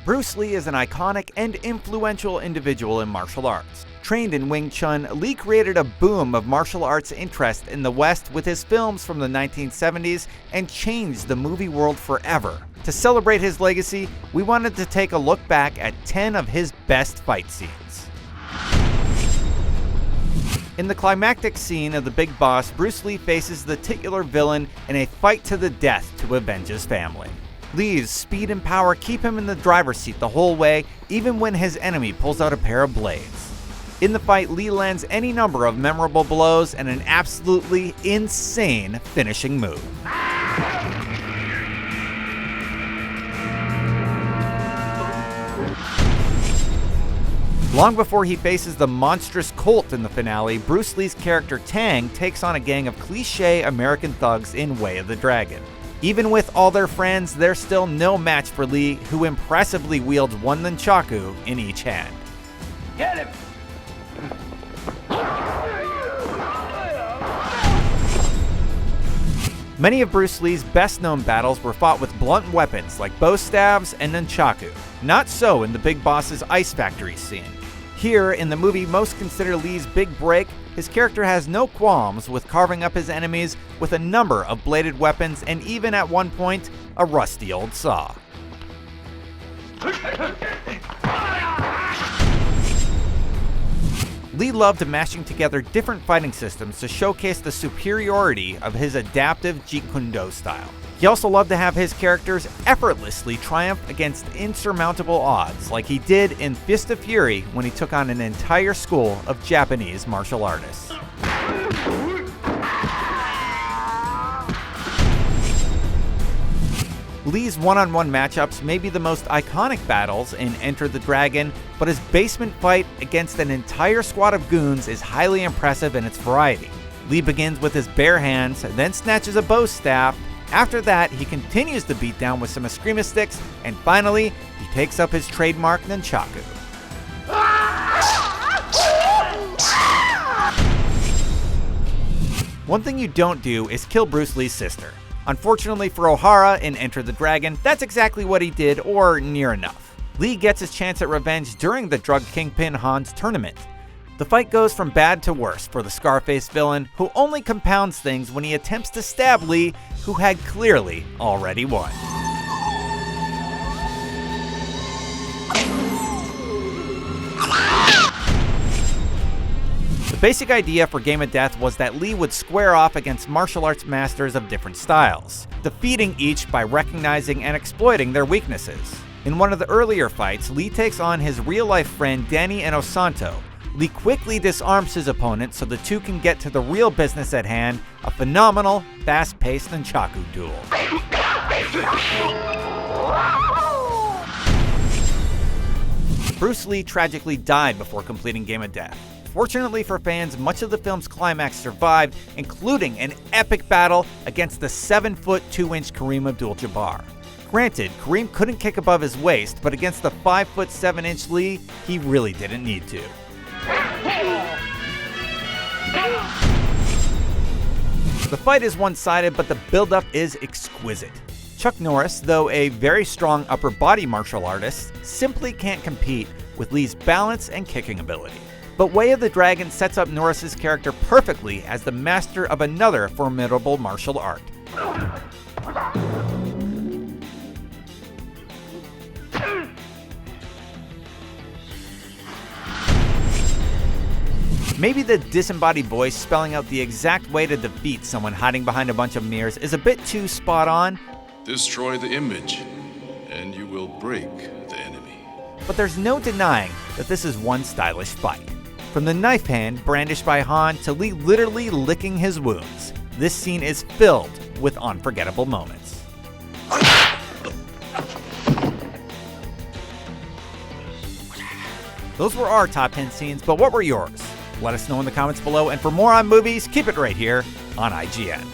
Bruce Lee is an iconic and influential individual in martial arts. Trained in Wing Chun, Lee created a boom of martial arts interest in the West with his films from the 1970s and changed the movie world forever. To celebrate his legacy, we wanted to take a look back at 10 of his best fight scenes. In the climactic scene of The Big Boss, Bruce Lee faces the titular villain in a fight to the death to avenge his family. Lee's speed and power keep him in the driver's seat the whole way, even when his enemy pulls out a pair of blades. In the fight, Lee lands any number of memorable blows and an absolutely insane finishing move. Long before he faces the monstrous Colt in the finale, Bruce Lee's character Tang takes on a gang of cliché American thugs in Way of the Dragon. Even with all their friends, there's still no match for Lee, who impressively wields one nunchaku in each hand. Get him! Many of Bruce Lee's best-known battles were fought with blunt weapons like bow stabs and nunchaku. Not so in The Big Boss's Ice Factory scene. Here, in the movie most considered Lee's big break, his character has no qualms with carving up his enemies with a number of bladed weapons and even at one point, a rusty old saw. Lee loved mashing together different fighting systems to showcase the superiority of his adaptive Jeet Kune Do style. He also loved to have his characters effortlessly triumph against insurmountable odds, like he did in Fist of Fury when he took on an entire school of Japanese martial artists. Lee's one-on-one matchups may be the most iconic battles in Enter the Dragon, but his basement fight against an entire squad of goons is highly impressive in its variety. Lee begins with his bare hands, then snatches a bow staff. After that, he continues to beat down with some eskrima sticks, and finally, he takes up his trademark nunchaku. One thing you don't do is kill Bruce Lee's sister. Unfortunately for O'Hara in Enter the Dragon, that's exactly what he did, or near enough. Lee gets his chance at revenge during the drug kingpin Han's tournament. The fight goes from bad to worse for the Scarface villain, who only compounds things when he attempts to stab Lee, who had clearly already won. The basic idea for Game of Death was that Lee would square off against martial arts masters of different styles, defeating each by recognizing and exploiting their weaknesses. In one of the earlier fights, Lee takes on his real-life friend Donnie and Osanto. Lee quickly disarms his opponent so the two can get to the real business at hand, a phenomenal, fast-paced nunchaku duel. Bruce Lee tragically died before completing Game of Death. Fortunately for fans, much of the film's climax survived, including an epic battle against the 7-foot 2-inch Kareem Abdul-Jabbar. Granted, Kareem couldn't kick above his waist, but against the 5-foot 7-inch Lee, he really didn't need to. The fight is one-sided, but the build-up is exquisite. Chuck Norris, though a very strong upper body martial artist, simply can't compete with Lee's balance and kicking ability. But Way of the Dragon sets up Norris's character perfectly as the master of another formidable martial art. Maybe the disembodied voice spelling out the exact way to defeat someone hiding behind a bunch of mirrors is a bit too spot on. Destroy the image, and you will break the enemy. But there's no denying that this is one stylish fight. From the knife hand brandished by Han to Lee literally licking his wounds, this scene is filled with unforgettable moments. Those were our top 10 scenes, but what were yours? Let us know in the comments below, and for more on movies, keep it right here on IGN.